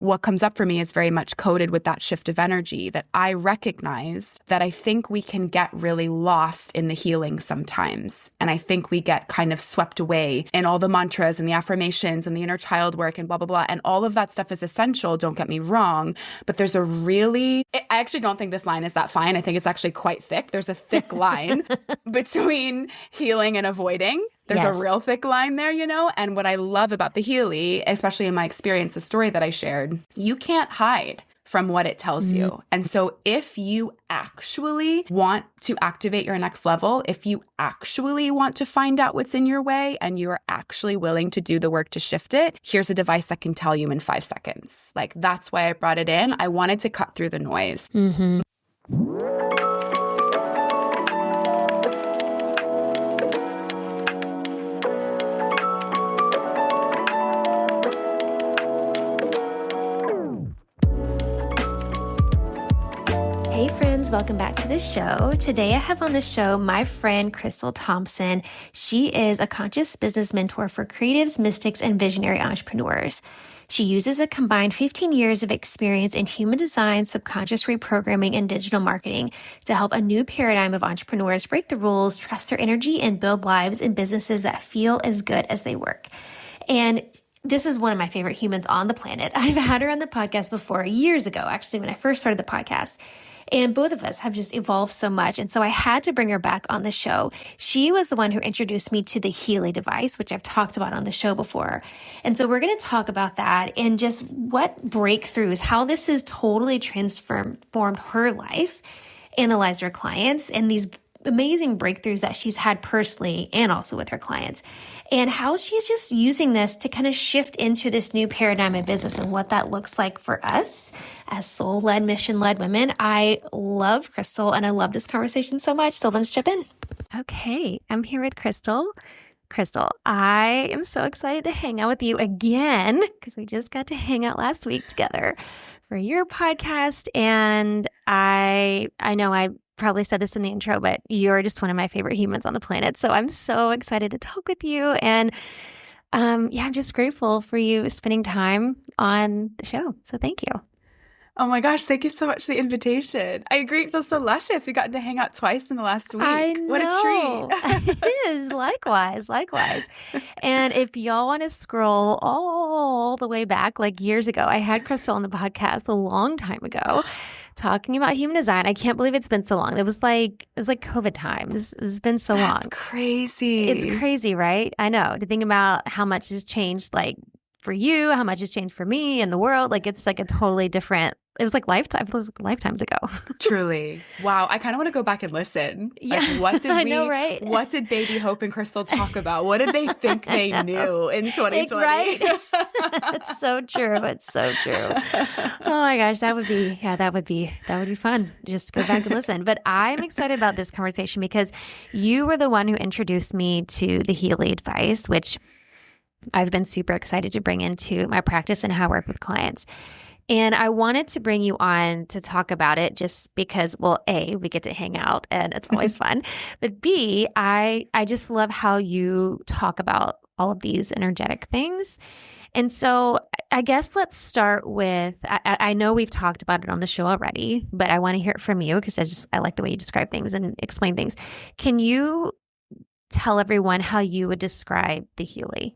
what comes up for me is very much coded with that shift of energy, that I recognize that I think we can get really lost in the healing sometimes. And I think we get kind of swept away in all the mantras and the affirmations and the inner child work and blah, blah, blah. And all of that stuff is essential. Don't get me wrong. But there's I actually don't think this line is that fine. I think it's actually quite thick. There's a thick line between healing and avoiding. There's a real thick line there, And what I love about the Healy, especially in my experience, the story that I shared, you can't hide from what it tells you. And so if you actually want to activate your next level, if you actually want to find out what's in your way and you're actually willing to do the work to shift it, here's a device that can tell you in 5 seconds. Like, that's why I brought it in. I wanted to cut through the noise. Mm-hmm. Hey friends, welcome back to the show. Today I have on the show my friend Krystal Thompson. She is a conscious business mentor for creatives, mystics, and visionary entrepreneurs. She uses a combined 15 years of experience in human design, subconscious reprogramming, and digital marketing to help a new paradigm of entrepreneurs break the rules, trust their energy, and build lives and businesses that feel as good as they work. And this is one of my favorite humans on the planet. I've had her on the podcast before, years ago, actually, when I first started the podcast. And both of us have just evolved so much. And so I had to bring her back on the show. She was the one who introduced me to the Healy device, which I've talked about on the show before. And so we're going to talk about that and just what breakthroughs, how this has totally transformed her life, analyzed her clients, and these amazing breakthroughs that she's had personally and also with her clients, and how she's just using this to kind of shift into this new paradigm of business and what that looks like for us as soul-led, mission-led women. I love Krystal and I love this conversation so much. So let's jump in. Okay, I'm here with Krystal. Krystal, I am so excited to hang out with you again because we just got to hang out last week together for your podcast. And I know I probably said this in the intro, but you're just one of my favorite humans on the planet. So I'm so excited to talk with you. And I'm just grateful for you spending time on the show. So thank you. Oh my gosh, thank you so much for the invitation. I agree. It feels so luscious. We got to hang out twice in the last week. I know. What a treat. It is. Likewise. And if y'all want to scroll all the way back, like years ago, I had Krystal on the podcast a long time ago talking about human design. I can't believe it's been so long. It was like COVID times. It's been so long. That's crazy. It's crazy, right? I know. To think about how much has changed, like for you, how much has changed for me and the world. Like it's like a totally different. It was like lifetimes ago. Truly. Wow. I kind of want to go back and listen. Yeah. Like, what did I know, right? What did Baby Hope and Krystal talk about? What did they think they knew in 2020? Right? It's so true. It's so true. Oh my gosh. That would be fun. Just go back and listen. But I'm excited about this conversation because you were the one who introduced me to the Healy advice, which I've been super excited to bring into my practice and how I work with clients. And I wanted to bring you on to talk about it just because, well, A, we get to hang out and it's always fun. But B, I just love how you talk about all of these energetic things. And so I guess let's start with, I know we've talked about it on the show already, but I want to hear it from you because I like the way you describe things and explain things. Can you tell everyone how you would describe the Healy?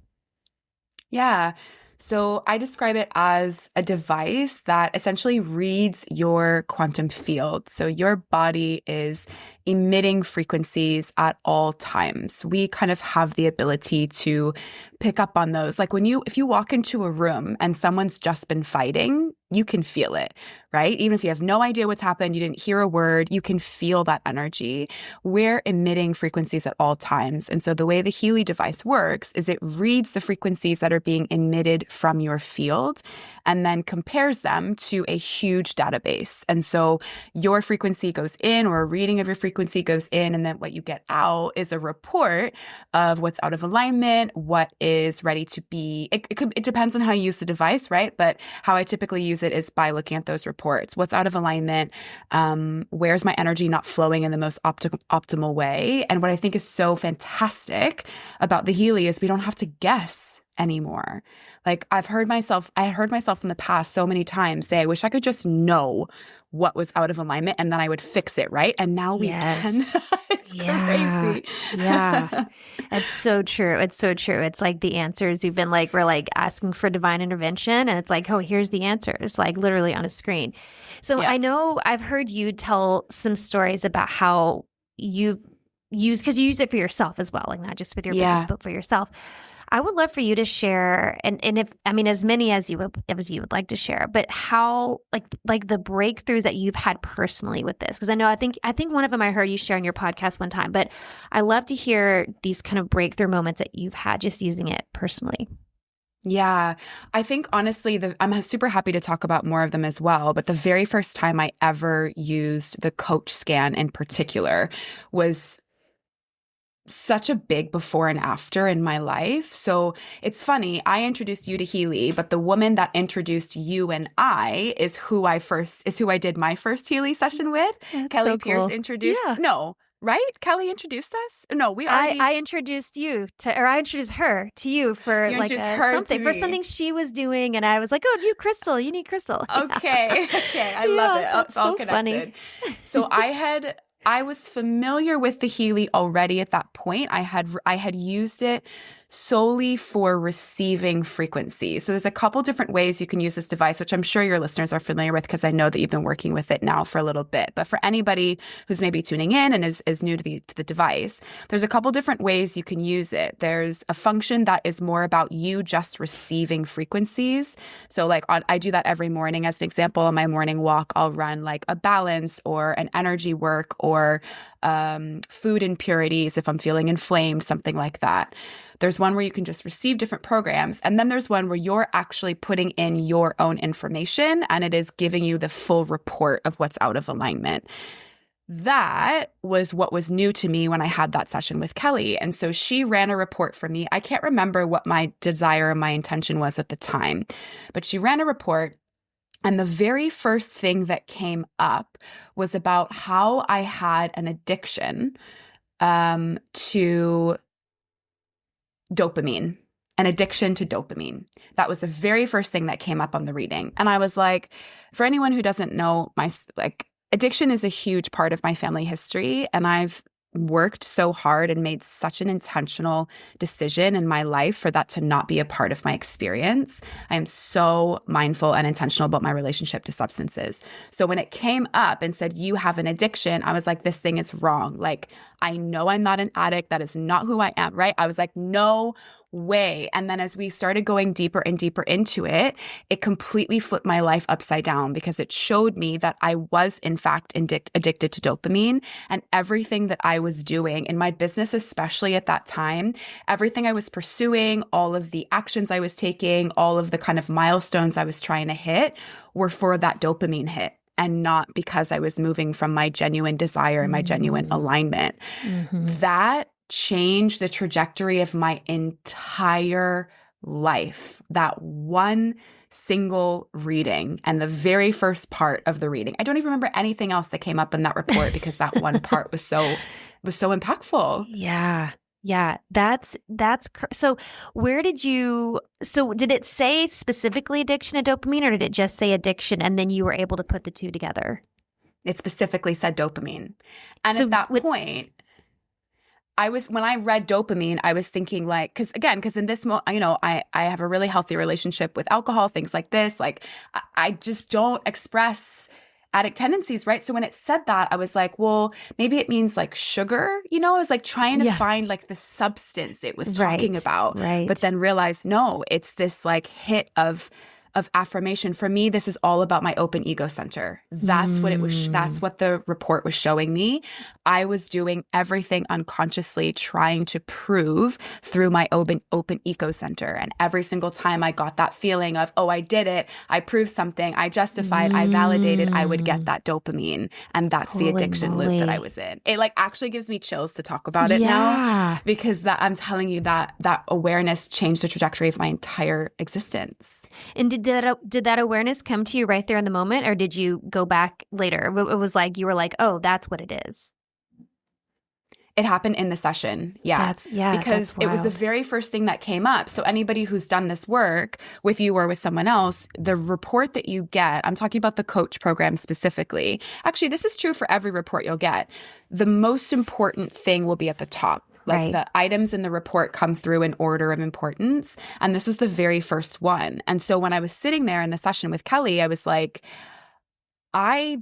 Yeah. So I describe it as a device that essentially reads your quantum field. So your body is emitting frequencies at all times. We kind of have the ability to pick up on those. Like if you walk into a room and someone's just been fighting, you can feel it, right? Even if you have no idea what's happened, you didn't hear a word, you can feel that energy. We're emitting frequencies at all times. And so the way the Healy device works is it reads the frequencies that are being emitted from your field and then compares them to a huge database. And so your frequency goes in, or a reading of your frequency goes in, and then what you get out is a report of what's out of alignment, what is ready to be. It depends on how you use the device, right? But how I typically use it is by looking at those reports. What's out of alignment? Where's my energy not flowing in the most optimal way? And what I think is so fantastic about the Healy is we don't have to guess anymore. Like I heard myself in the past so many times say, I wish I could just know what was out of alignment and then I would fix it, right? And now we can. Yes. It's Yeah. crazy. Yeah. It's so true. It's so true. It's like the answers you've been like, we're like asking for divine intervention. And it's like, oh, here's the answer. It's like literally on a screen. So Yeah. I know I've heard you tell some stories about how you've used, because you use it for yourself as well, like not just with your business, Yeah. but for yourself. I would love for you to share, and if I mean as many as you would like to share, but how like the breakthroughs that you've had personally with this, because I think one of them I heard you share on your podcast one time, but I love to hear these kind of breakthrough moments that you've had just using it personally. Yeah, I think honestly, I'm super happy to talk about more of them as well. But the very first time I ever used the coach scan in particular was such a big before and after in my life. So it's funny, I introduced you to Healy, but the woman that introduced you and I is who I did my first Healy session with. That's Kelly so Pierce cool. introduced, Yeah. no, right? Kelly introduced us? No, we already. I introduced I introduced her to you for You like introduced her to for me. something she was doing, and I was like, "Oh, do you Krystal? You need Krystal." Okay, okay, I love it. That's It's all so funny. connected. So I was familiar with the Healy already at that point. I had used it solely for receiving frequency. So there's a couple different ways you can use this device, which I'm sure your listeners are familiar with because I know that you've been working with it now for a little bit. But for anybody who's maybe tuning in and is new to the device, there's a couple different ways you can use it. There's a function that is more about you just receiving frequencies. So like I do that every morning. As an example, on my morning walk, I'll run like a balance or an energy work or food impurities if I'm feeling inflamed, something like that. There's one where you can just receive different programs. And then there's one where you're actually putting in your own information and it is giving you the full report of what's out of alignment. That was what was new to me when I had that session with Kelly. And so she ran a report for me. I can't remember what my desire and my intention was at the time, but she ran a report. And the very first thing that came up was about how I had an addiction to dopamine, an addiction to dopamine. That was the very first thing that came up on the reading. And I was like, for anyone who doesn't know, addiction is a huge part of my family history. And I've worked so hard and made such an intentional decision in my life for that to not be a part of my experience. I am so mindful and intentional about my relationship to substances. So when it came up and said, you have an addiction, I was like, this thing is wrong. Like, I know I'm not an addict. That is not who I am, right? I was like, no way. And then as we started going deeper and deeper into it, it completely flipped my life upside down because it showed me that I was in fact addicted to dopamine, and everything that I was doing in my business, especially at that time, everything I was pursuing, all of the actions I was taking, all of the kind of milestones I was trying to hit were for that dopamine hit, and not because I was moving from my genuine desire and my genuine alignment. That changed the trajectory of my entire life. That one single reading and the very first part of the reading. I don't even remember anything else that came up in that report because that one part was so impactful. Yeah. Yeah, so did it say specifically addiction to dopamine, or did it just say addiction and then you were able to put the two together? It specifically said dopamine. And at that point, when I read dopamine, I was thinking like, because in this, I have a really healthy relationship with alcohol, things like this. Like I just don't express addict tendencies, right? So when it said that, I was like, well, maybe it means like sugar, I was like trying to find like the substance it was talking about, but then realized, no, it's this like hit of affirmation. For me, this is all about my open ego center. That's what it was. That's what the report was showing me. I was doing everything unconsciously trying to prove through my open ego center. And every single time I got that feeling of, oh, I did it, I proved something, I justified, I validated, I would get that dopamine. And that's the addiction loop that I was in. It like actually gives me chills to talk about it now, because I'm telling you that awareness changed the trajectory of my entire existence. And did that awareness come to you right there in the moment, or did you go back later? It was like, you were like, oh, that's what it is. It happened in the session. Yeah. That's Because it was the wild. very first thing that came up. So anybody who's done this work with you or with someone else, the report that you get, I'm talking about the coach program specifically. Actually, this is true for every report you'll get. The most important thing will be at the top. Like Right. the items in the report come through in order of importance. And this was the very first one. And so when I was sitting there in the session with Kelly, I was like, I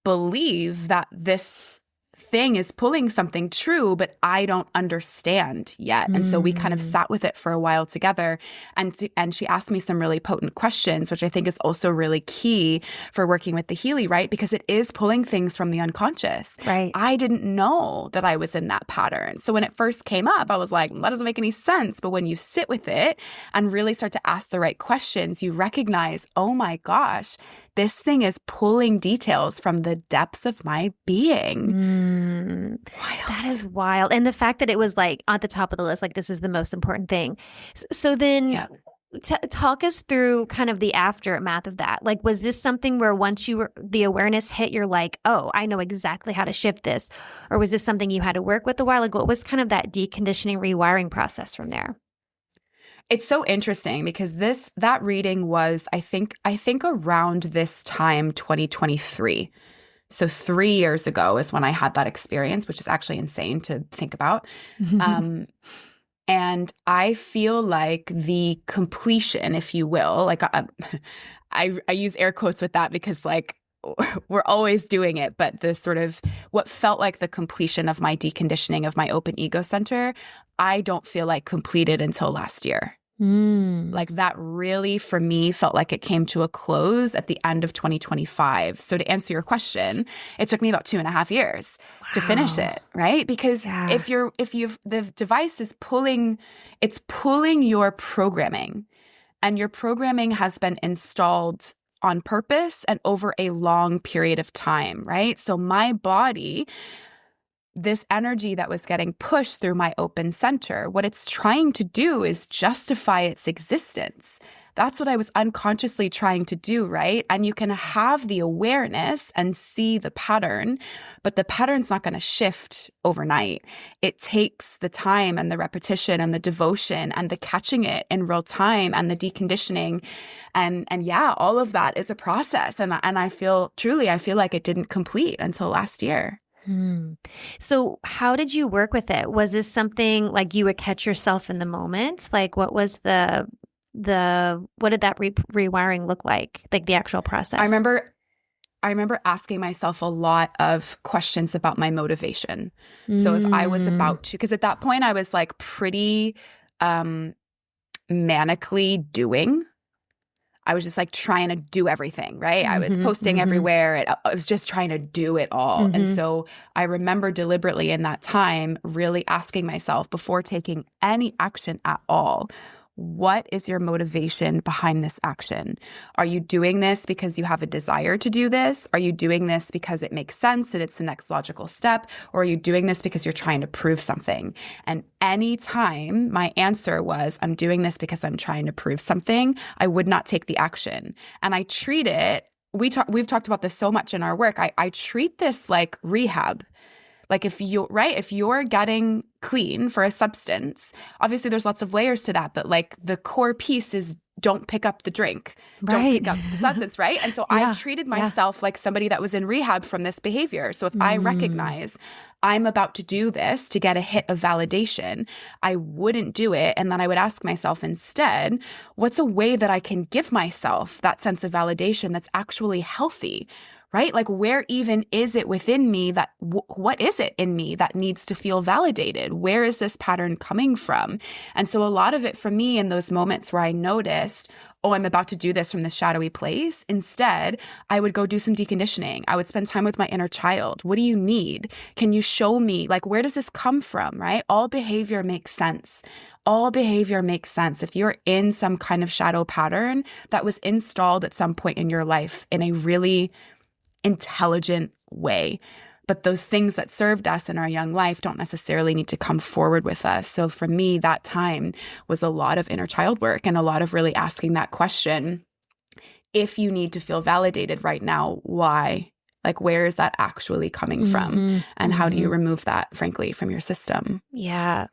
believe that this thing is pulling something true, but I don't understand yet. And so we kind of sat with it for a while together. And she asked me some really potent questions, which I think is also really key for working with the Healy, right? Because it is pulling things from the unconscious. Right. I didn't know that I was in that pattern. So when it first came up, I was like, that doesn't make any sense. But when you sit with it and really start to ask the right questions, you recognize, oh my gosh, this thing is pulling details from the depths of my being. Wild. That is wild. And the fact that it was like at the top of the list, like this is the most important thing. So then Yeah. talk us through kind of the aftermath of that. Like, was this something where once the awareness hit, you're like, oh, I know exactly how to shift this? Or was this something you had to work with a while? Like, what was kind of that deconditioning, rewiring process from there? It's so interesting because that reading was, I think around this time, 2023. So 3 years ago is when I had that experience, which is actually insane to think about. And I feel like the completion, if you will, like I use air quotes with that because like we're always doing it, but the sort of what felt like the completion of my deconditioning of my open ego center, I don't feel like completed until last year. Like that really, for me, felt like it came to a close at the end of 2025. So to answer your question, it took me about 2.5 years to finish it, right? Because the device is pulling your programming, and your programming has been installed on purpose and over a long period of time, right? So my body, this energy that was getting pushed through my open center, what it's trying to do is justify its existence. That's what I was unconsciously trying to do, right? And you can have the awareness and see the pattern, but the pattern's not going to shift overnight. It takes the time and the repetition and the devotion and the catching it in real time and the deconditioning. And yeah, all of that is a process. And I feel like it didn't complete until last year. So how did you work with it? Was this something like you would catch yourself in the moment? Like what was what did that rewiring look like? Like the actual process? I remember asking myself a lot of questions about my motivation. So if I was about to, because at that point I was like pretty manically doing. I was just like trying to do everything, right? I was posting everywhere. I was just trying to do it all. And so I remember deliberately in that time really asking myself before taking any action at all, what is your motivation behind this action? Are you doing this because you have a desire to do this? Are you doing this because it makes sense and it's the next logical step? Or are you doing this because you're trying to prove something? And anytime my answer was, I'm doing this because I'm trying to prove something, I would not take the action. And I treat it, we've talked about this so much in our work, I treat this like rehab. Like if you're getting clean for a substance, obviously there's lots of layers to that, but like the core piece is don't pick up the drink, don't pick up the substance, right? And so I treated myself like somebody that was in rehab from this behavior. So if I recognize I'm about to do this to get a hit of validation, I wouldn't do it. And then I would ask myself instead, what's a way that I can give myself that sense of validation that's actually healthy? Right? Like where even is it within me that, what is it in me that needs to feel validated? Where is this pattern coming from? And so a lot of it for me in those moments where I noticed, oh, I'm about to do this from this shadowy place. Instead, I would go do some deconditioning. I would spend time with my inner child. What do you need? Can you show me, like, where does this come from, right? All behavior makes sense. All behavior makes sense. If you're in some kind of shadow pattern that was installed at some point in your life in a really intelligent way. But those things that served us in our young life don't necessarily need to come forward with us. So for me, that time was a lot of inner child work and a lot of really asking that question. If you need to feel validated right now, why? Like, where is that actually coming from? And how do you remove that, frankly, from your system? Yeah.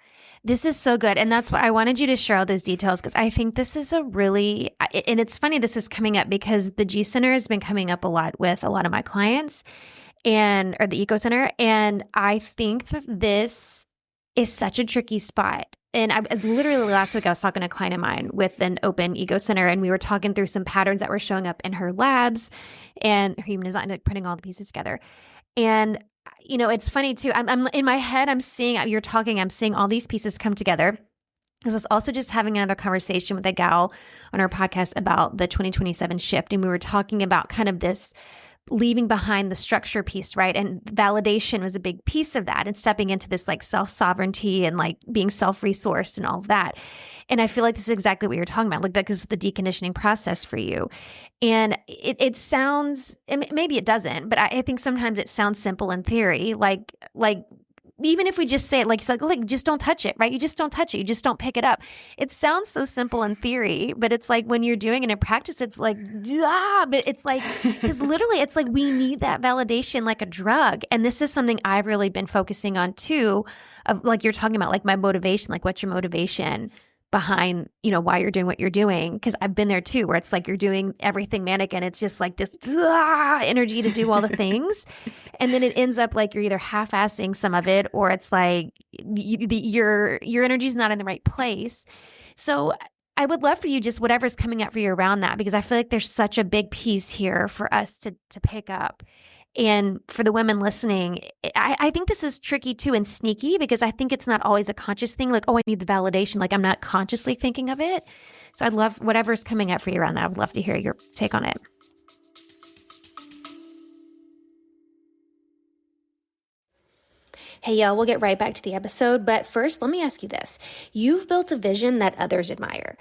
This is so good. And that's why I wanted you to share all those details, because I think this is a really, and it's funny this is coming up because the G Center has been coming up a lot with a lot of my clients or the Eco Center. And I think that this is such a tricky spot. And I literally last week I was talking to a client of mine with an open Eco Center, and we were talking through some patterns that were showing up in her labs and her human design, like putting all the pieces together. And it's funny too. I'm in my head, I'm seeing all these pieces come together. Because I was also just having another conversation with a gal on our podcast about the 2027 shift. And we were talking about kind of this leaving behind the structure piece, right? And validation was a big piece of that, and stepping into this like self-sovereignty and like being self-resourced and all of that. And I feel like this is exactly what you're talking about. Like that is the deconditioning process for you. And it sounds, maybe it doesn't, but I think sometimes it sounds simple in theory. Like even if we just say it, like just don't touch it, right? You just don't touch it. You just don't pick it up. It sounds so simple in theory, but it's like when you're doing it in practice, it's like, but it's like, because literally it's like we need that validation like a drug. And this is something I've really been focusing on too, of like you're talking about, like my motivation, like what's your motivation behind, why you're doing what you're doing. Because I've been there too, where it's like you're doing everything manic and it's just like this energy to do all the things. And then it ends up like you're either half-assing some of it, or it's like your energy is not in the right place. So I would love for you, just whatever's coming up for you around that, because I feel like there's such a big piece here for us to pick up. And for the women listening, I think this is tricky too and sneaky, because I think it's not always a conscious thing. Like, oh, I need the validation. Like I'm not consciously thinking of it. So I'd love whatever's coming up for you around that. I would love to hear your take on it. Hey, y'all, we'll get right back to the episode. But first, let me ask you this. You've built a vision that others admire.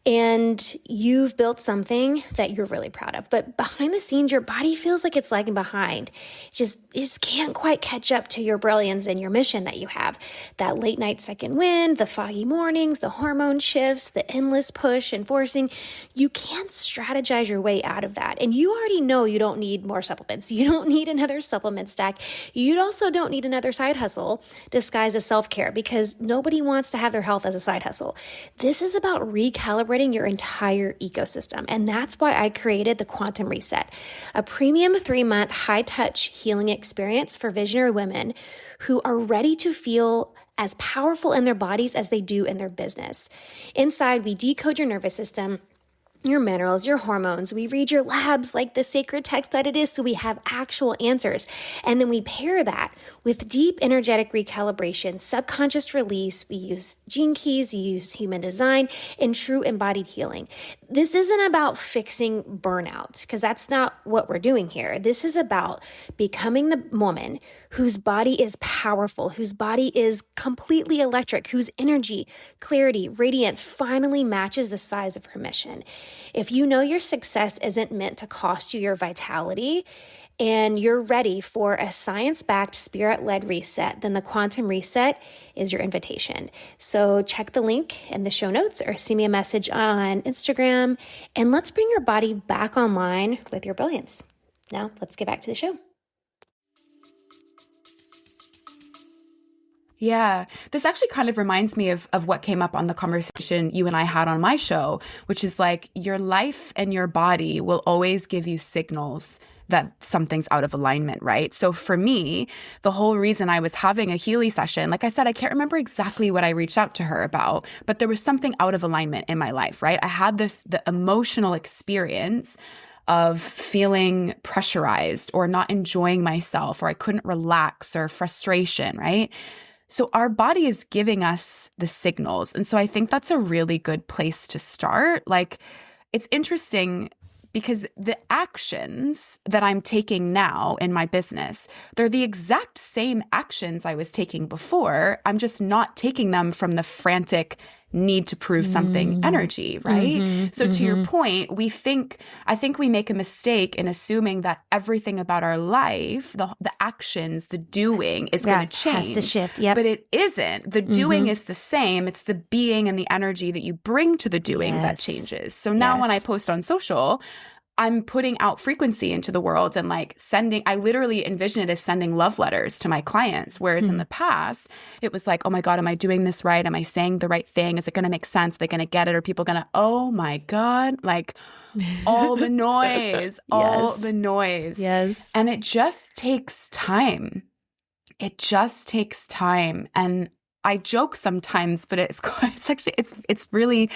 And you've built something that you're really proud of. But behind the scenes, your body feels like it's lagging behind. It just can't quite catch up to your brilliance and your mission that you have. That late night second wind, the foggy mornings, the hormone shifts, the endless push and forcing. You can't strategize your way out of that. And you already know you don't need more supplements. You don't need another supplement stack. You also don't need another side hustle disguised as self-care, because nobody wants to have their health as a side hustle. This is about recalibrating your entire ecosystem. And that's why I created the Quantum Reset, a premium 3-month high-touch healing experience for visionary women who are ready to feel as powerful in their bodies as they do in their business. Inside, we decode your nervous system, your minerals, your hormones. We read your labs like the sacred text that it is, so we have actual answers. And then we pair that with deep energetic recalibration, subconscious release. We use gene keys, we use human design, and true embodied healing. This isn't about fixing burnout, because that's not what we're doing here. This is about becoming the woman whose body is powerful, whose body is completely electric, whose energy, clarity, radiance finally matches the size of her mission. If you know your success isn't meant to cost you your vitality, and you're ready for a science-backed, spirit-led reset, then the Quantum Reset is your invitation. So check the link in the show notes or send me a message on Instagram, and let's bring your body back online with your brilliance. Now, let's get back to the show. Yeah, this actually kind of reminds me of what came up on the conversation you and I had on my show, which is like your life and your body will always give you signals that something's out of alignment, right? So for me, the whole reason I was having a Healy session, like I said, I can't remember exactly what I reached out to her about, but there was something out of alignment in my life, right? I had the emotional experience of feeling pressurized or not enjoying myself, or I couldn't relax, or frustration, right? So our body is giving us the signals. And so I think that's a really good place to start. Like, it's interesting because the actions that I'm taking now in my business, they're the exact same actions I was taking before. I'm just not taking them from the frantic need to prove something energy, right? So to your point, I think we make a mistake in assuming that everything about our life, the actions, the doing is going to change. Has to shift, yep. But it isn't. The doing is the same. It's the being and the energy that you bring to the doing that changes. So now when I post on social, I'm putting out frequency into the world and like I literally envision it as sending love letters to my clients. Whereas in the past, it was like, oh my God, am I doing this right? Am I saying the right thing? Is it going to make sense? Are they going to get it? Are people going to, oh my God, like all the noise, all the noise. Yes. And it just takes time. It just takes time. And I joke sometimes, but it's actually, it's really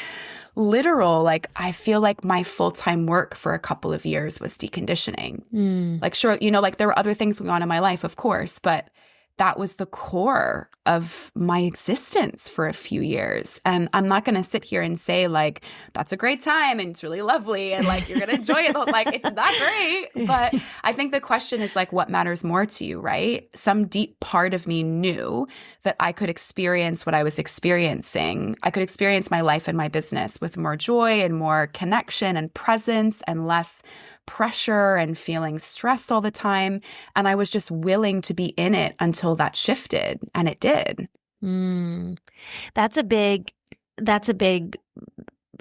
literal. Like, I feel like my full-time work for a couple of years was deconditioning. Like, sure, like there were other things going on in my life, of course, but that was the core of my existence for a few years. And I'm not going to sit here and say like, that's a great time and it's really lovely and like, you're going to enjoy it. Like, it's not great. But I think the question is like, what matters more to you, right? Some deep part of me knew that I could experience what I was experiencing. I could experience my life and my business with more joy and more connection and presence and less pressure and feeling stressed all the time. And I was just willing to be in it until that shifted. And it did. That's a big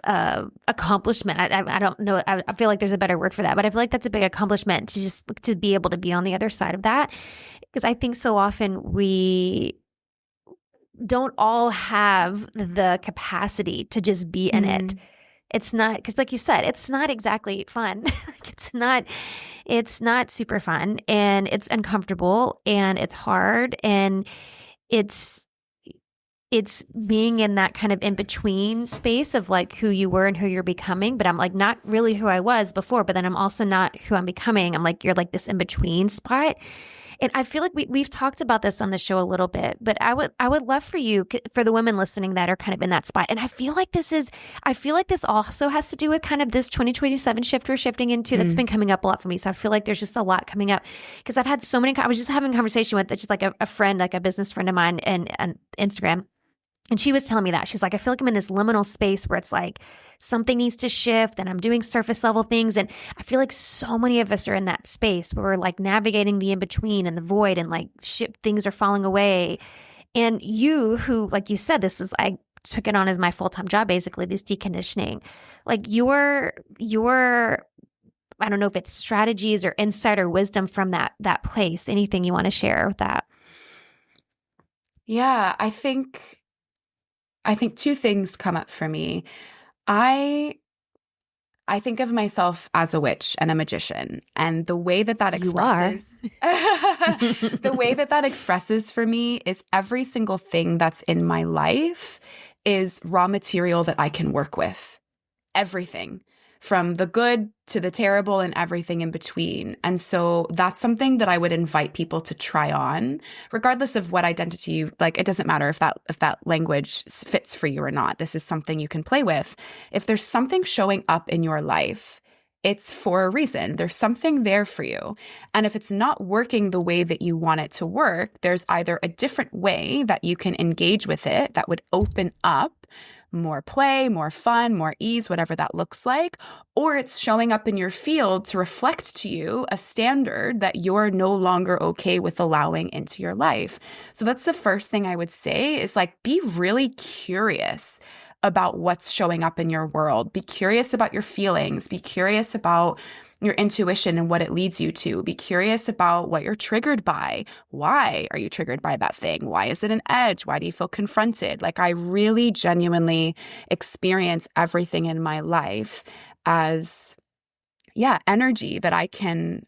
accomplishment. I don't know. I feel like there's a better word for that, but I feel like that's a big accomplishment to be able to be on the other side of that. Because I think so often we don't all have the capacity to just be in it. It's not, because like you said, it's not exactly fun. It's not super fun, and it's uncomfortable, and it's hard, and it's being in that kind of in-between space of like who you were and who you're becoming. But I'm like not really who I was before, but then I'm also not who I'm becoming. I'm like, you're like this in-between spot. And I feel like we've talked about this on the show a little bit, but I would love for you, for the women listening that are kind of in that spot. And I feel like this also has to do with kind of this 2027 shift we're shifting into. That's been coming up a lot for me. So I feel like there's just a lot coming up because I've had so many, I was just having a conversation with just like a friend, like a business friend of mine and Instagram. And she was telling me that. She's like, I feel like I'm in this liminal space where it's like something needs to shift and I'm doing surface level things. And I feel like so many of us are in that space where we're like navigating the in-between and the void and like things are falling away. And you, who, like you said, I took it on as my full-time job, basically, this deconditioning. Like your I don't know if it's strategies or insight or wisdom from that place. Anything you want to share with that? Yeah, I think two things come up for me. I think of myself as a witch and a magician, and the way that expresses the way that expresses for me is every single thing that's in my life is raw material that I can work with. Everything. From the good to the terrible and everything in between. And so that's something that I would invite people to try on, regardless of what identity you like. It doesn't matter if that language fits for you or not. This is something you can play with. If there's something showing up in your life, it's for a reason. There's something there for you. And if it's not working the way that you want it to work, there's either a different way that you can engage with it that would open up more play, more fun, more ease, whatever that looks like, or it's showing up in your field to reflect to you a standard that you're no longer okay with allowing into your life. So that's the first thing I would say is like, be really curious about what's showing up in your world. Be curious about your feelings. Be curious about your intuition and what it leads you to. Be curious about what you're triggered by. Why are you triggered by that thing? Why is it an edge? Why do you feel confronted? Like, I really genuinely experience everything in my life as, energy that I can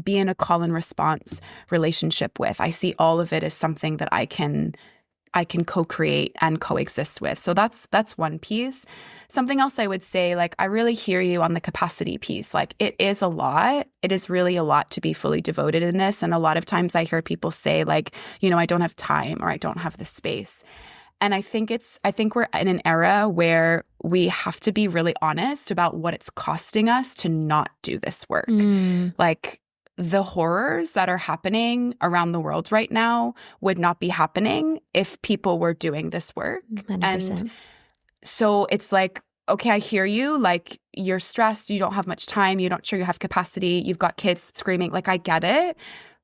be in a call and response relationship with. I see all of it as something that I can co-create and coexist with. So that's one piece. Something else I would say, like, I really hear you on the capacity piece. Like, it is a lot. It is really a lot to be fully devoted in this. And a lot of times I hear people say like, I don't have time or I don't have the space. And I think we're in an era where we have to be really honest about what it's costing us to not do this work. Like, the horrors that are happening around the world right now would not be happening if people were doing this work. 100%. And so it's like, okay, I hear you. Like, you're stressed. You don't have much time. You're not sure you have capacity. You've got kids screaming. Like, I get it.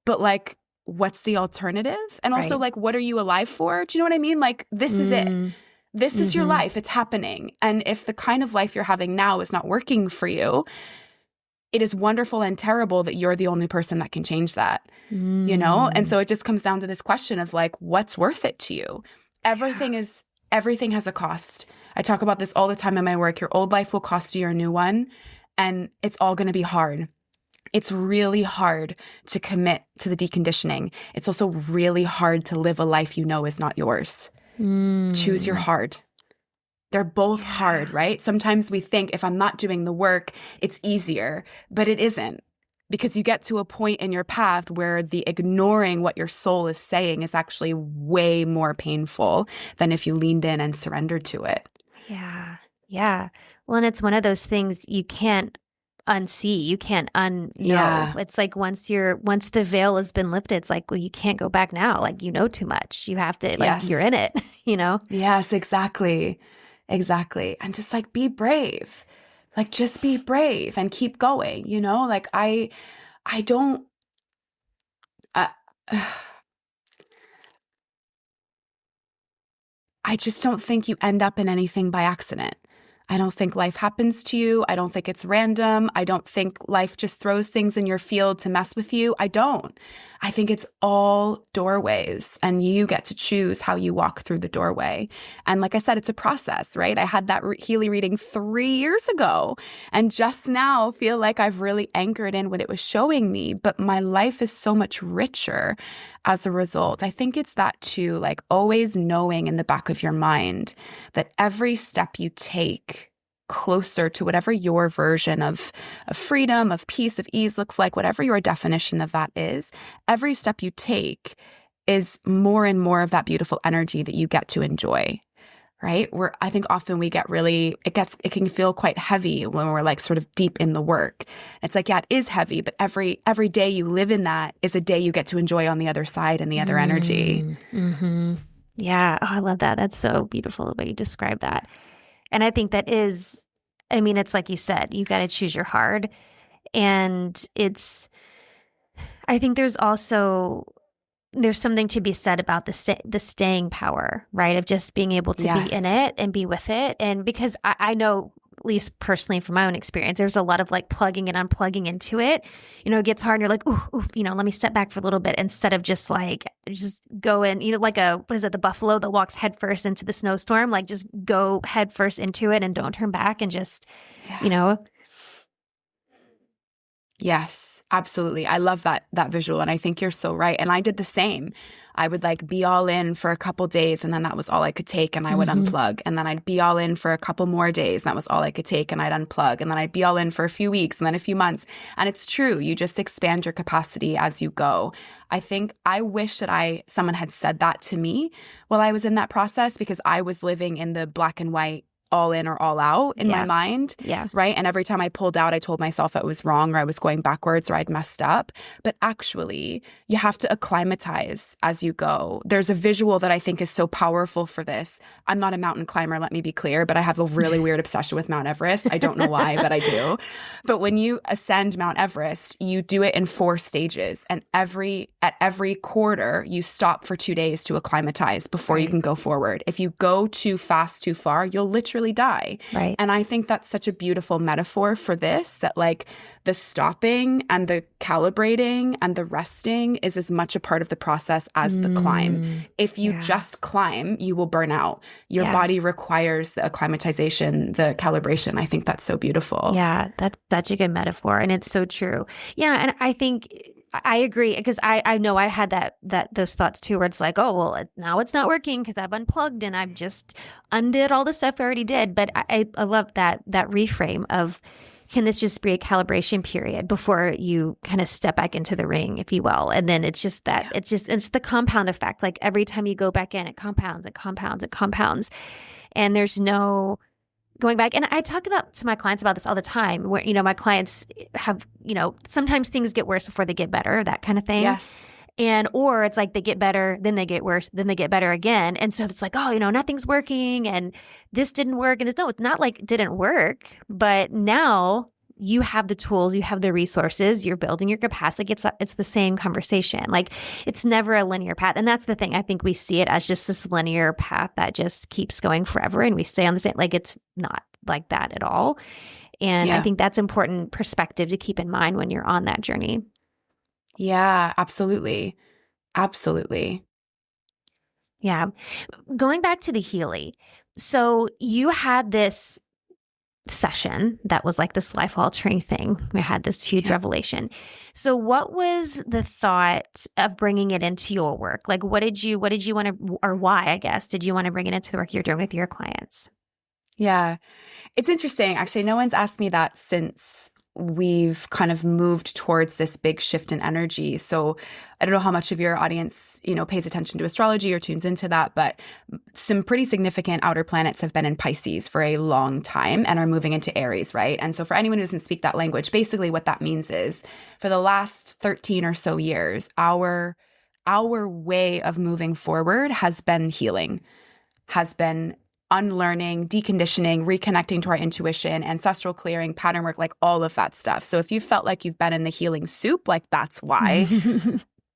But like, what's the alternative? And also, like, what are you alive for? Do you know what I mean? Like, this is it. This is your life. It's happening. And if the kind of life you're having now is not working for you, it is wonderful and terrible that you're the only person that can change that, And so it just comes down to this question of like, what's worth it to you? Everything has a cost. I talk about this all the time in my work. Your old life will cost you your new one, and it's all going to be hard. It's really hard to commit to the deconditioning. It's also really hard to live a life is not yours. Choose your hard. They're both hard, right? Sometimes we think if I'm not doing the work, it's easier, but it isn't, because you get to a point in your path where the ignoring what your soul is saying is actually way more painful than if you leaned in and surrendered to it. Yeah. Yeah. Well, and it's one of those things you can't unsee. You can't unknow. Yeah. It's like once the veil has been lifted, it's like, well, you can't go back now. Like, you know too much. You have to, like, you're in it, Yes, exactly. Exactly. And just like, be brave. Like, just be brave and keep going, Like, I don't, I just don't think you end up in anything by accident. I don't think life happens to you. I don't think it's random. I don't think life just throws things in your field to mess with you. I don't. I think it's all doorways, and you get to choose how you walk through the doorway. And like I said, it's a process, right? I had that Healy reading 3 years ago, and just now feel like I've really anchored in what it was showing me, but my life is so much richer as a result. I think it's that too, like always knowing in the back of your mind that every step you take closer to whatever your version of freedom, of peace, of ease looks like, whatever your definition of that is, every step you take is more and more of that beautiful energy that you get to enjoy, right? I think often we get it can feel quite heavy when we're like sort of deep in the work. It's like, yeah, it is heavy, but every day you live in that is a day you get to enjoy on the other side and the other energy. Mm-hmm. Yeah. Oh, I love that. That's so beautiful the way you describe that. And I think that is, it's like you said, you got to choose your hard. And I think there's something to be said about the staying power, right? Of just being able to be in it and be with it. And because I know, at least personally from my own experience, there's a lot of like plugging and unplugging into it. It gets hard and you're like, ooh, let me step back for a little bit instead of just go in, like the buffalo that walks headfirst into the snowstorm, like just go headfirst into it and don't turn back and just, Yes, absolutely. I love that visual. And I think you're so right. And I did the same. I would like be all in for a couple days, and then that was all I could take, and I would unplug. And then I'd be all in for a couple more days, and that was all I could take, and I'd unplug. And then I'd be all in for a few weeks and then a few months. And it's true. You just expand your capacity as you go. I wish that someone had said that to me while I was in that process, because I was living in the black and white, all in or all out in my mind. Yeah. Right. And every time I pulled out, I told myself it was wrong, or I was going backwards, or I'd messed up. But actually, you have to acclimatize as you go. There's a visual that I think is so powerful for this. I'm not a mountain climber, let me be clear, but I have a really weird obsession with Mount Everest. I don't know why, but I do. But when you ascend Mount Everest, you do it in 4 stages. And at every quarter, you stop for 2 days to acclimatize before you can go forward. If you go too fast, too far, you'll literally die. Right. And I think that's such a beautiful metaphor for this, that like the stopping and the calibrating and the resting is as much a part of the process as the climb. If you just climb, you will burn out. Your body requires the acclimatization, the calibration. I think that's so beautiful. Yeah, that's such a good metaphor. And it's so true. Yeah. And I think I agree, because I know I had those thoughts too, where it's like, oh, well, now it's not working because I've unplugged and I've just undid all the stuff I already did. But I love that reframe of, can this just be a calibration period before you kind of step back into the ring, if you will? And then it's just that it's the compound effect. Like every time you go back in, it compounds, it compounds, it compounds. And there's no going back. And I talk about to my clients about this all the time, where, my clients have, sometimes things get worse before they get better, that kind of thing. Yes. Or it's like they get better, then they get worse, then they get better again. And so it's like, oh, nothing's working and this didn't work. And it's not like it didn't work, but now you have the tools, you have the resources, you're building your capacity. It's the same conversation. Like, it's never a linear path. And that's the thing. I think we see it as just this linear path that just keeps going forever. And we stay on the same, like, it's not like that at all. And I Yeah. think that's important perspective to keep in mind when you're on that journey. Yeah, absolutely. Absolutely. Yeah. Going back to the Healy. So you had this session that was like this life altering thing. We had this huge Yeah. revelation. So what was the thought of bringing it into your work? Like what did you want to, or why, I guess, did you want to bring it into the work you're doing with your clients? Yeah. It's interesting. Actually, no one's asked me that since we've kind of moved towards this big shift in energy. So I don't know how much of your audience, pays attention to astrology or tunes into that, but some pretty significant outer planets have been in Pisces for a long time and are moving into Aries, right? And so for anyone who doesn't speak that language, basically what that means is for the last 13 or so years, our way of moving forward has been healing, has been unlearning, deconditioning, reconnecting to our intuition, ancestral clearing, pattern work, like all of that stuff. So if you felt like you've been in the healing soup, like that's why.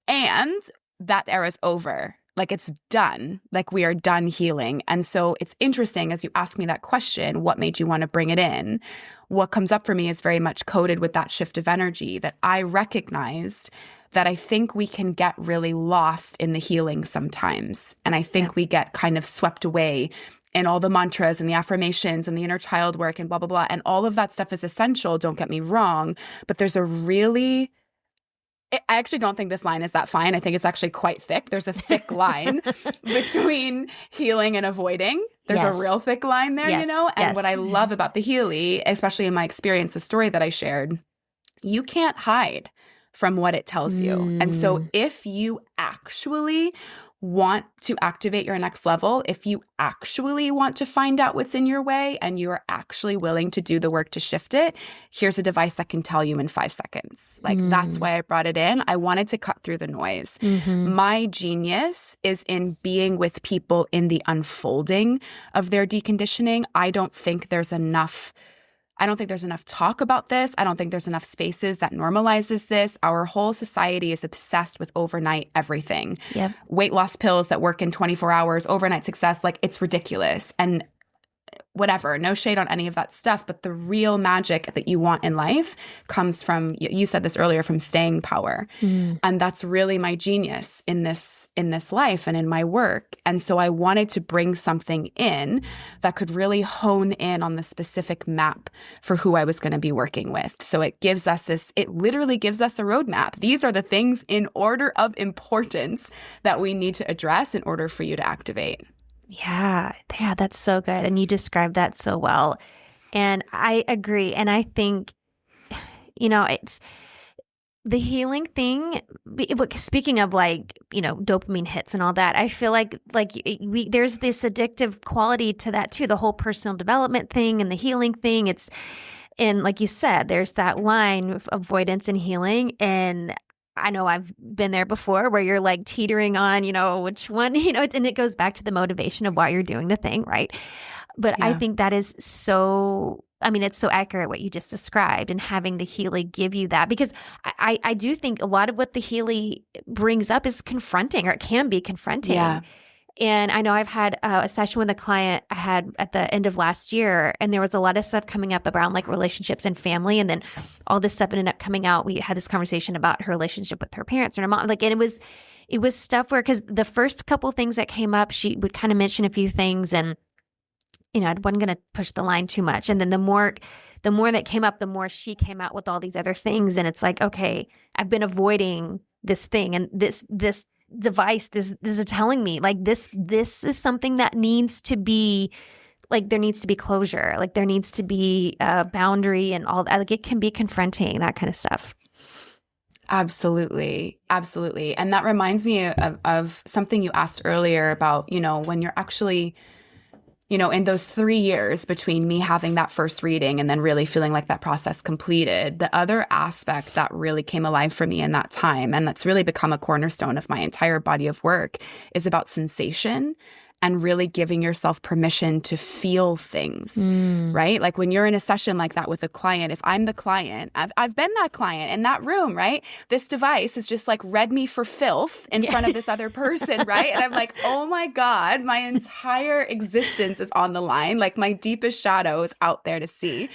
And that era's over. Like it's done. Like we are done healing. And so it's interesting as you ask me that question, what made you want to bring it in? What comes up for me is very much coded with that shift of energy that I recognized that I think we can get really lost in the healing sometimes. And I think we get kind of swept away in all the mantras and the affirmations and the inner child work and blah, blah, blah. And all of that stuff is essential. Don't get me wrong. But there's I actually don't think this line is that fine. I think it's actually quite thick. There's a thick line between healing and avoiding. There's a real thick line there, And what I love about the Healy, especially in my experience, the story that I shared, you can't hide from what it tells you. And so if you actually want to activate your next level, if you actually want to find out what's in your way and you're actually willing to do the work to shift it, here's a device that can tell you in 5 seconds. Like that's why I brought it in. I wanted to cut through the noise. My genius is in being with people in the unfolding of their deconditioning. I don't think there's enough talk about this. I don't think there's enough spaces that normalizes this. Our whole society is obsessed with overnight everything. Yep. Weight loss pills that work in 24 hours, overnight success, like it's ridiculous. And whatever, no shade on any of that stuff, but the real magic that you want in life comes from, you said this earlier, from staying power. And that's really my genius in this life and in my work. And so I wanted to bring something in that could really hone in on the specific map for who I was going to be working with. So it literally gives us a roadmap. These are the things in order of importance that we need to address in order for you to activate. Yeah, that's so good. And you described that so well. And I agree. And I think, it's the healing thing. Speaking of dopamine hits and all that, I feel like there's this addictive quality to that too. The whole personal development thing and the healing thing. And like you said, there's that line of avoidance and healing. And I know I've been there before where you're like teetering on, which one, and it goes back to the motivation of why you're doing the thing, right? But I think that is it's so accurate what you just described, and having the Healy give you that, because I do think a lot of what the Healy brings up is confronting, or it can be confronting. Yeah. And I know I've had a session with a client I had at the end of last year, and there was a lot of stuff coming up around like relationships and family. And then all this stuff ended up coming out. We had this conversation about her relationship with her parents and her mom. And it was stuff where, because the first couple things that came up, she would kind of mention a few things, and I wasn't going to push the line too much. And then the more that came up, the more she came out with all these other things. And it's like, okay, I've been avoiding this thing, and this device, this is telling me like this is something that needs to be, like there needs to be closure, like there needs to be a boundary and all that. Like it can be confronting, that kind of stuff. Absolutely. And that reminds me of something you asked earlier about, when you're actually, in those 3 years between me having that first reading and then really feeling like that process completed, the other aspect that really came alive for me in that time, and that's really become a cornerstone of my entire body of work, is about sensation and really giving yourself permission to feel things, right? Like when you're in a session like that with a client, if I'm the client, I've been that client in that room, right? This device is just like read me for filth in front of this other person, right? And I'm like, oh my God, my entire existence is on the line. Like my deepest shadow is out there to see.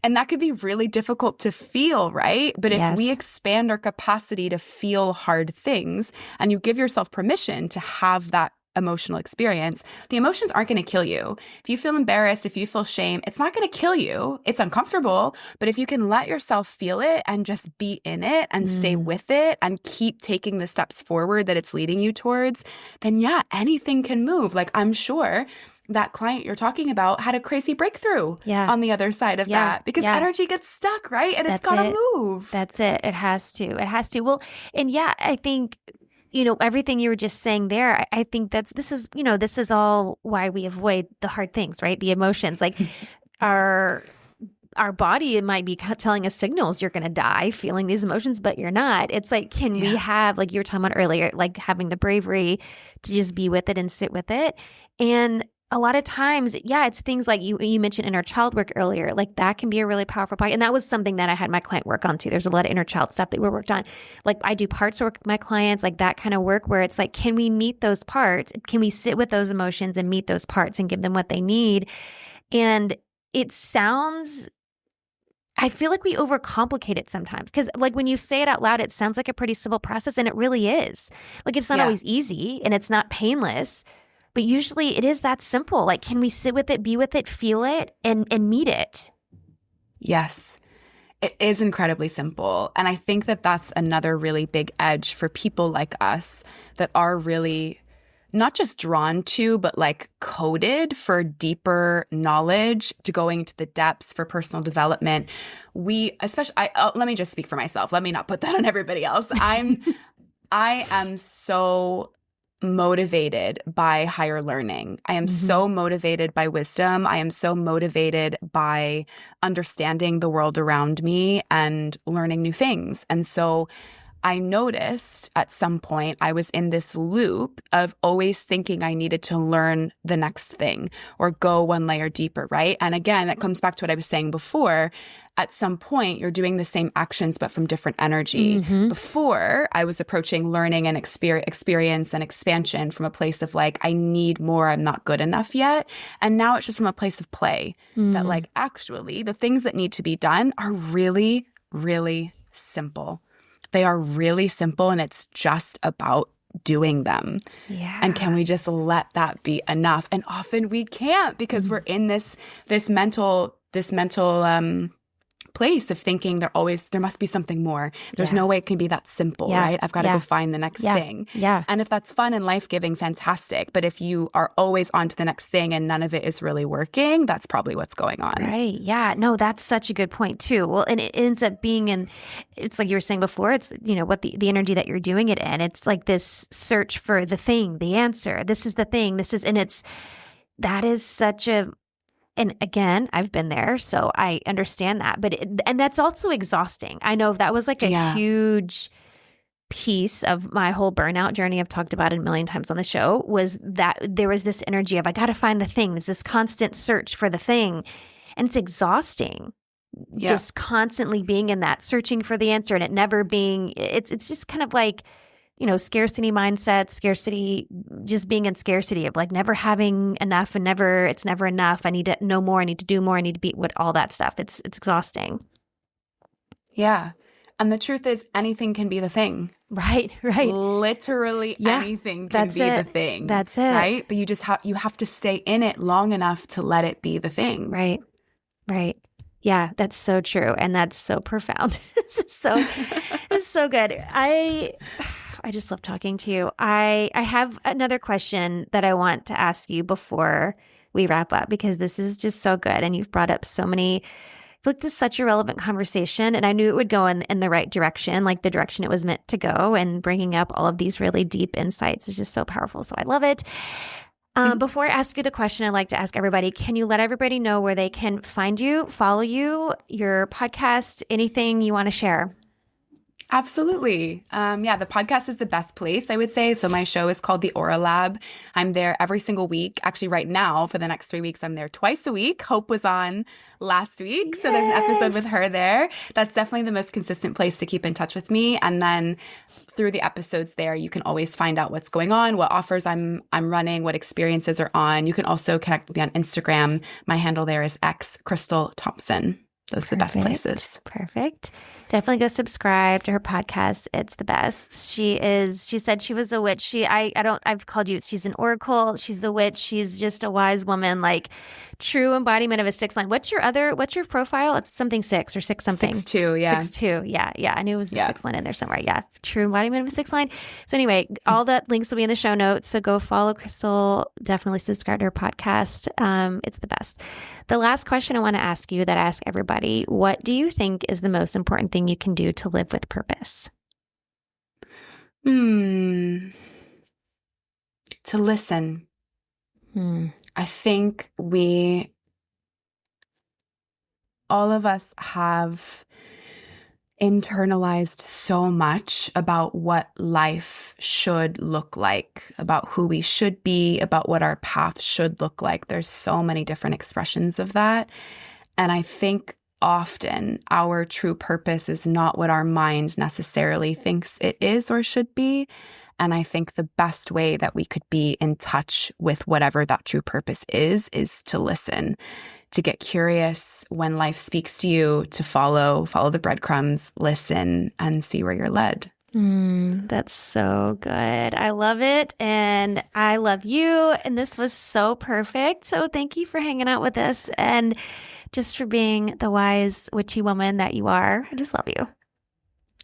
And that could be really difficult to feel, right? But if we Yes. expand our capacity to feel hard things and you give yourself permission to have that emotional experience, the emotions aren't going to kill you. If you feel embarrassed, if you feel shame, it's not going to kill you. It's uncomfortable. But if you can let yourself feel it and just be in it and stay with it and keep taking the steps forward that it's leading you towards, then yeah, anything can move. Like I'm sure that client you're talking about had a crazy breakthrough on the other side of that because energy gets stuck, right? And it's got to move. That's it. It has to. It has to. Well, and yeah, I think everything you were just saying there, I think this is all why we avoid the hard things, right? The emotions, like our body, it might be telling us signals you're going to die feeling these emotions, but you're not. It's like, can we have, like you were talking about earlier, like having the bravery to just be with it and sit with it. And a lot of times, it's things like you mentioned inner child work earlier, like that can be a really powerful part. And that was something that I had my client work on too. There's a lot of inner child stuff that we worked on. Like I do parts work with my clients, like that kind of work where it's like, can we meet those parts? Can we sit with those emotions and meet those parts and give them what they need? And it sounds, I feel like we overcomplicate it sometimes because like when you say it out loud, it sounds like a pretty simple process and it really is. Like it's not always easy and it's not painless. But usually it is that simple. Like, can we sit with it, be with it, feel it, and meet it? Yes, it is incredibly simple. And I think that that's another really big edge for people like us that are really not just drawn to, but like coded for deeper knowledge, to going to the depths for personal development. Let me just speak for myself. Let me not put that on everybody else. I am so motivated by higher learning. I am so motivated by wisdom. I am so motivated by understanding the world around me and learning new things. And so I noticed at some point I was in this loop of always thinking I needed to learn the next thing or go one layer deeper, right? And again, that comes back to what I was saying before. At some point, you're doing the same actions, but from different energy. Before, I was approaching learning and experience and expansion from a place of like, I need more, I'm not good enough yet. And now it's just from a place of play that like, actually, the things that need to be done are really, really simple. They are really simple and it's just about doing them. Yeah. And can we just let that be enough? And often we can't because we're in this mental place of thinking there must be something more. There's no way it can be that simple, right? I've got to go find the next thing. Yeah. And if that's fun and life-giving, fantastic. But if you are always on to the next thing and none of it is really working, that's probably what's going on. Right. Yeah. No, that's such a good point too. Well, and it ends up being it's like you were saying before, it's, what the energy that you're doing it in. It's like this search for the thing, the answer. This is the thing. That is such a, and again, I've been there, so I understand that. But and that's also exhausting. I know that was like a huge piece of my whole burnout journey I've talked about it a million times on the show, was that there was this energy of I got to find the thing. There's this constant search for the thing. And it's exhausting. Yeah. Just constantly being in that, searching for the answer and it never being, it's just kind of like, scarcity mindset, scarcity, just being in scarcity of like never having enough and it's never enough. I need to know more. I need to do more. I need to be with all that stuff. It's exhausting. Yeah. And the truth is anything can be the thing. Right. Literally anything can be the thing. That's it. Right? But you have to stay in it long enough to let it be the thing. Right. Yeah, that's so true. And that's so profound. It's so good. I just love talking to you. I have another question that I want to ask you before we wrap up, because this is just so good. And you've brought up so many, I feel like this is such a relevant conversation. And I knew it would go in the right direction, like the direction it was meant to go. And bringing up all of these really deep insights is just so powerful. So I love it. Before I ask you the question, I'd like to ask everybody, can you let everybody know where they can find you, follow you, your podcast, anything you want to share? Absolutely. The podcast is the best place, I would say. So my show is called The Aura Lab. I'm there every single week. Actually, right now, for the next 3 weeks, I'm there twice a week. Hope was on last week. Yes. So there's an episode with her there. That's definitely the most consistent place to keep in touch with me. And then through the episodes there, you can always find out what's going on, what offers I'm running, what experiences are on. You can also connect with me on Instagram. My handle there is Krystal Thompson. Those are the best Perfect. places. Perfect. Definitely go subscribe to her podcast. It's the best. She said she was a witch. I've called you, she's an oracle. She's a witch. She's just a wise woman, like true embodiment of a six line. What's your profile? It's something six or six something. 6'2", yeah. 6'2". Yeah. Yeah. I knew it was a six line in there somewhere. Yeah. True embodiment of a six line. So anyway, all that links will be in the show notes. So go follow Krystal. Definitely subscribe to her podcast. It's the best. The last question I want to ask you that I ask everybody, what do you think is the most important thing you can do to live with purpose? To listen. I think all of us have internalized so much about what life should look like, about who we should be, about what our path should look like. There's so many different expressions of that. And I think often our true purpose is not what our mind necessarily thinks it is or should be. And I think the best way that we could be in touch with whatever that true purpose is to listen, to get curious when life speaks to you, to follow the breadcrumbs, listen, and see where you're led. That's so good. I love it. And I love you. And this was so perfect. So thank you for hanging out with us and just for being the wise, witchy woman that you are. I just love you.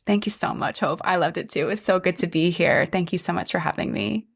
Thank you so much, Hope. I loved it too. It was so good to be here. Thank you so much for having me.